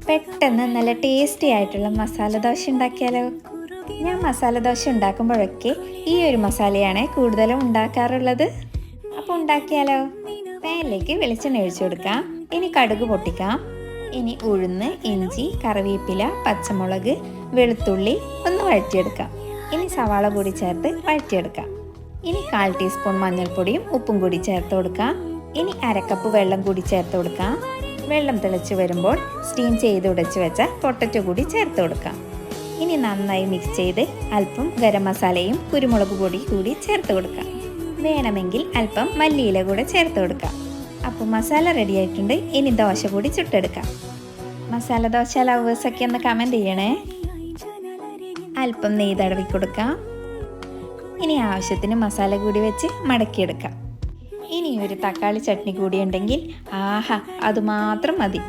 പെട്ടെന്ന് നല്ല ടേസ്റ്റി ആയിട്ടുള്ള മസാല ദോശ ഉണ്ടാക്കിയാലോ? ഞാൻ മസാല ദോശ ഉണ്ടാക്കുമ്പോഴൊക്കെ ഈ ഒരു മസാലയാണ് കൂടുതലും ഉണ്ടാക്കാറുള്ളത്. അപ്പോൾ ഉണ്ടാക്കിയാലോ? പാനിലേക്ക് വെളിച്ചെണ്ണ ഒഴിച്ചു കൊടുക്കാം. ഇനി കടുക് പൊട്ടിക്കാം. ഇനി ഉഴുന്ന്, ഇഞ്ചി, കറിവേപ്പില, പച്ചമുളക്, വെളുത്തുള്ളി ഒന്ന് വഴറ്റിയെടുക്കാം. ഇനി സവാള കൂടി ചേർത്ത് വഴറ്റിയെടുക്കാം. ഇനി 1/4 ടീസ്പൂൺ മഞ്ഞൾപ്പൊടിയും ഉപ്പും കൂടി ചേർത്ത് കൊടുക്കാം. ഇനി 1/2 കപ്പ് വെള്ളം കൂടി ചേർത്ത് കൊടുക്കാം. വെള്ളം തിളച്ച് വരുമ്പോൾ സ്റ്റീം ചെയ്ത് ഉടച്ച് വെച്ച പൊട്ടറ്റോ കൂടി ചേർത്ത് കൊടുക്കാം. ഇനി നന്നായി മിക്സ് ചെയ്ത് അല്പം ഗരം മസാലയും കുരുമുളക് പൊടി കൂടി ചേർത്ത് കൊടുക്കാം. വേണമെങ്കിൽ അല്പം മല്ലിയില കൂടെ ചേർത്ത് കൊടുക്കാം. അപ്പോൾ മസാല റെഡി ആയിട്ടുണ്ട്. ഇനി ദോശ കൂടി ചുട്ടെടുക്കാം. മസാല ദോശ ലവേഴ്സൊക്കെ ഒന്ന് കമൻറ്റ് ചെയ്യണേ. അല്പം നെയ്യ് തടവി കൊടുക്കാം. ഇനി ആവശ്യത്തിന് മസാല കൂടി വെച്ച് മടക്കിയെടുക്കാം. ഇനി ഒരു തക്കാളി ചട്നി കൂടി ഉണ്ടെങ്കിൽ ആഹാ, അതുമാത്രം മതി.